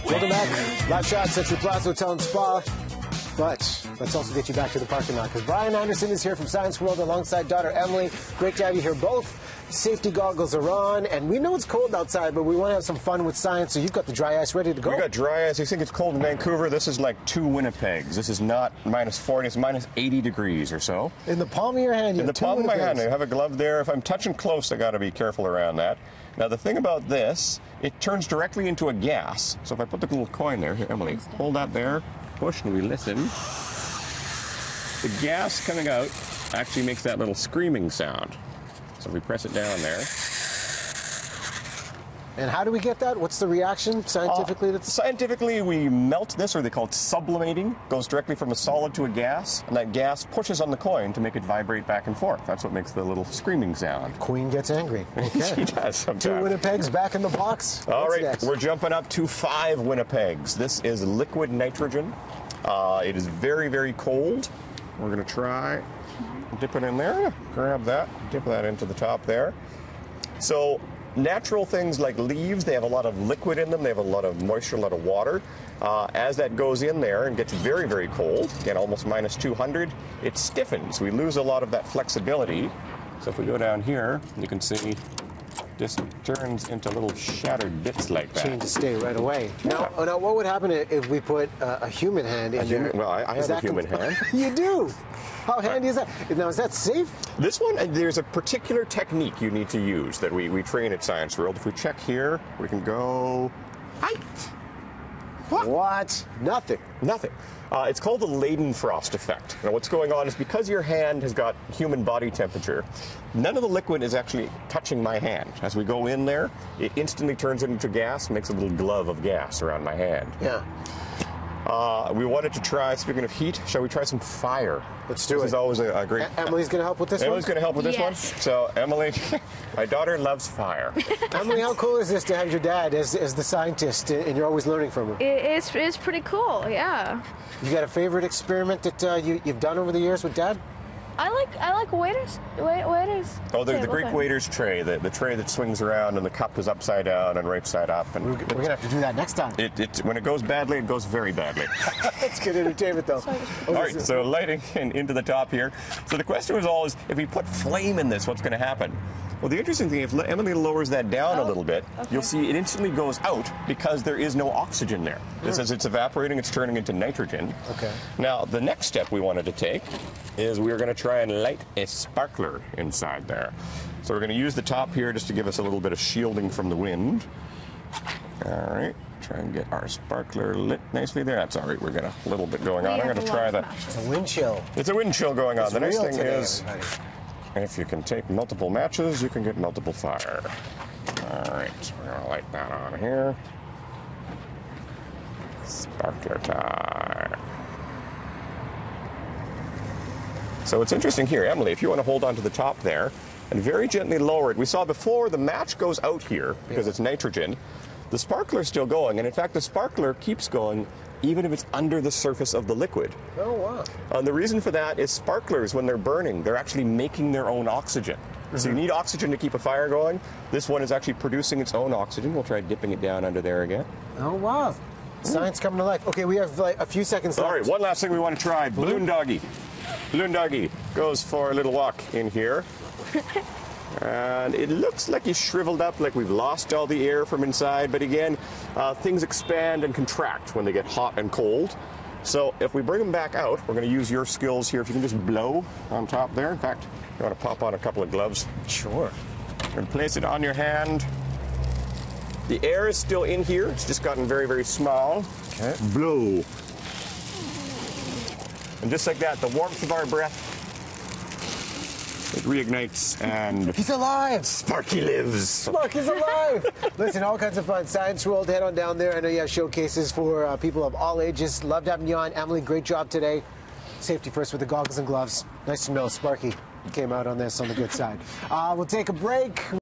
Welcome back. Live shots at your Plaza Hotel and Spa. But let's also get you back to the parking lot because Brian Anderson is here from Science World alongside daughter Emily. Great to have you here both. Safety goggles are on, and we know it's cold outside, but we want to have some fun with science, so you've got the dry ice ready to go. We got dry ice. You think it's cold in Vancouver? This is like 2 Winnipegs. This is not minus 40, it's minus 80 degrees or so. In the palm of your hand, you have 2 Winnipegs. In the palm of my hand, I have a glove there. If I'm touching close, I got to be careful around that. Now, the thing about this, it turns directly into a gas. So if I put the little coin there, here, Emily, hold that there, push, and we listen. The gas coming out actually makes that little screaming sound. So we press it down there. And how do we get that? What's the reaction scientifically? Scientifically, we melt this, or they call it sublimating. Goes directly from a solid to a gas, and that gas pushes on the coin to make it vibrate back and forth. That's what makes the little screaming sound. Queen gets angry. Okay. She does sometimes. 2 Winnipegs back in the box. All right, we're jumping up to 5 Winnipegs. This is liquid nitrogen. It is very, very cold. We're going to try dip it in there. Grab that, dip that into the top there. So natural things like leaves, they have a lot of liquid in them. They have a lot of moisture, a lot of water. As that goes in there and gets very, very cold, again, almost minus 200, it stiffens. We lose a lot of that flexibility. So if we go down here, you can see this turns into little shattered bits like that. Change the state right away. Now, what would happen if we put a human hand in there? Well, I have a human hand. You do? How handy is that? Now, is that safe? This one, there's a particular technique you need to use that we train at Science World. If we check here, we can go height. What? Nothing. Nothing. It's called the Leyden frost effect. Now, what's going on is because your hand has got human body temperature, none of the liquid is actually touching my hand. As we go in there, it instantly turns it into gas, makes a little glove of gas around my hand. Yeah. We wanted to try, speaking of heat, shall we try some fire? Let's do it. This is always a great... Emily's going to help with this one? Emily's going to help with this one? So, Emily, my daughter loves fire. Emily, how cool is this to have your dad as the scientist, and you're always learning from him? It's pretty cool, yeah. You got a favorite experiment that you've done over the years with Dad? I like waiters. Oh, the Greek waiters tray, the tray that swings around and the cup is upside down and right side up. And we're going to have to do that next time. When it goes badly, it goes very badly. It's good entertainment, though. All right, so lighting into the top here. So the question was always, if we put flame in this, what's going to happen? Well, the interesting thing, if Emily lowers that down a little bit, you'll see it instantly goes out because there is no oxygen there. This as it's evaporating, it's turning into nitrogen. Okay. Now, the next step we wanted to take is we're going to try and light a sparkler inside there. So we're going to use the top here just to give us a little bit of shielding from the wind. All right. Try and get our sparkler lit nicely there. That's all right. We're got a little bit going on. I'm going to try that. It's a wind chill. It's a wind chill going on. It's the nice thing today, is, if you can take multiple matches, you can get multiple fire. All right, so we're going to light that on here. Sparkler time. So it's interesting here, Emily, if you want to hold on to the top there and very gently lower it. We saw before the match goes out here because it's nitrogen. The sparkler's still going, and in fact the sparkler keeps going even if it's under the surface of the liquid. Oh, wow. And the reason for that is sparklers, when they're burning, they're actually making their own oxygen. So you need oxygen to keep a fire going. This one is actually producing its own oxygen. We'll try dipping it down under there again. Oh, wow. Science coming to life. Okay, we have like a few seconds left. All right, one last thing we want to try. Balloon doggy. Balloon doggy goes for a little walk in here. And it looks like he's shriveled up, like we've lost all the air from inside. But again, things expand and contract when they get hot and cold. So if we bring him back out, we're going to use your skills here. If you can just blow on top there. In fact, you want to pop on a couple of gloves. Sure. And place it on your hand. The air is still in here. It's just gotten very, very small. Okay. Blow. And just like that, the warmth of our breath, it reignites and... He's alive! Sparky lives! Sparky's alive! Listen, all kinds of fun. Science World, head on down there. I know you have showcases for people of all ages. Loved having you on. Emily, great job today. Safety first with the goggles and gloves. Nice to know Sparky came out on this on the good side. We'll take a break.